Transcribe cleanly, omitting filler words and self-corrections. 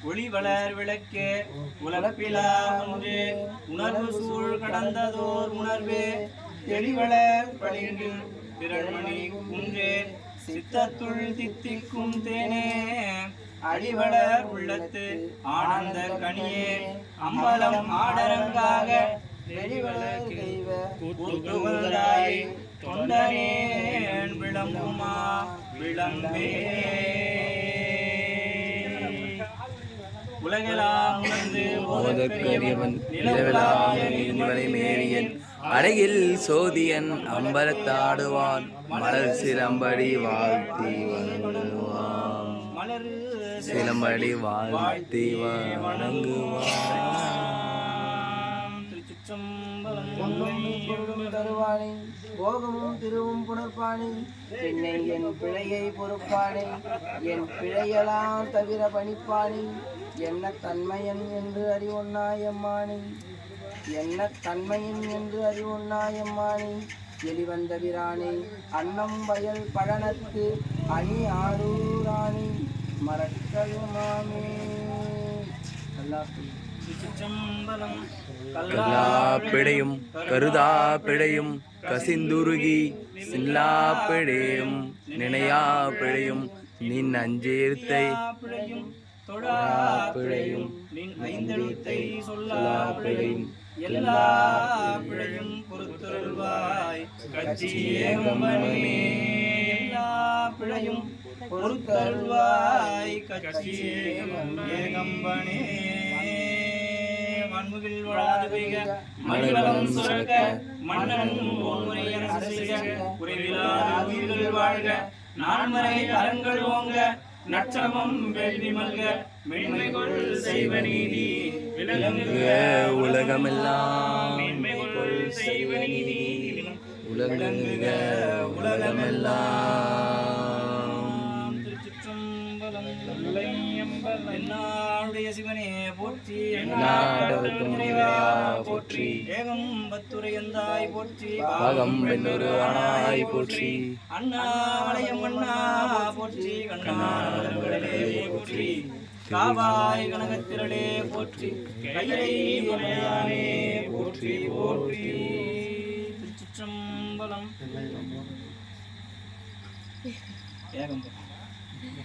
ஒளி வளர் விளக்கே உலப்பிலா ஒன்றே உணர்வு சூழ் கடந்ததோர் உணர்வே தெளிவளர் பளிங்கில் திரள்மணி குன்றே சித்தத்துள் தித்திக்கும் தேனே அடிவளர் உள்ளத்து ஆனந்த கனியே அம்பலம் ஆடரங்காக தொண்டனேன் விளம்புமா விளம்பே உலகெல்லாம் மேவியன் அழகில் சோதியன் அம்பலத்தாடுவான் மலர் சிலம்படி வாழ்த்தி வணங்குவான் சிலம்படி வாழ்த்தி வணங்குவான். தருவானே போகமும் திருவும் புணர்ப்பானே என்னை என் பிழையை பொறுப்பானே என் பிழையெல்லாம் தவிர பணிப்பானே என்ன தன்மையன் என்று அறிவொன்னாயம்மானே என்ன தன்மையன் என்று அறிவொன்னாயம்மானே எளிவந்த பிரானே அன்னம் வயல் பழனத்து அணி ஆரூரானே மறக்கலுமாமே. கல்லாப்பிடையும் கருதா பிழையும் கசிந்துருகி சில்லா பிழையும் நினையா பிழையும் நின் அஞ்சேர்த்தை பிழையும் நின் ஐந்தெழுத்தை சொல்லா பிழையும் எல்லா பிழையும் பொறுத்தருள்வாய் கட்சியே எல்லா பிழையும் பொறுத்தருள்வாய் கட்சியே ஏகம்பனே. மண்முகில் வளாது பெய்க மணிவளம் சுரக்க மன்னன் ஓன்முறை அரசு செய்க குறைவிலாத உயிர்கள் வாழ்க நான்மறை அறங்கள் ஓங்க நற்றமம் வேள்வி மல்க மென்மைகொள் செய்வ நீதி விளங்குக உலகமெல்லாம் மென்மைகொள் செய்வ நீதி உலகுக உலகமெல்லாம். திருச்சிற்றம்பலம். என்னாளுடைய சிவனே போற்றி எந்நாட்டவர்க்கும் இறைவா போற்றி ஏகம்பத்துரை எந்தாய் போற்றி பாகம் பெண்ணொரு ஆனாய் போற்றி அண்ணாமலையம் அண்ணா போற்றி கண்ணாடலே போற்றி காவாய் கனகத்திரளே போற்றி கையை உடையானே போற்றி போற்றி. திருச்சிற்றம்பலம். ஏகம்பம்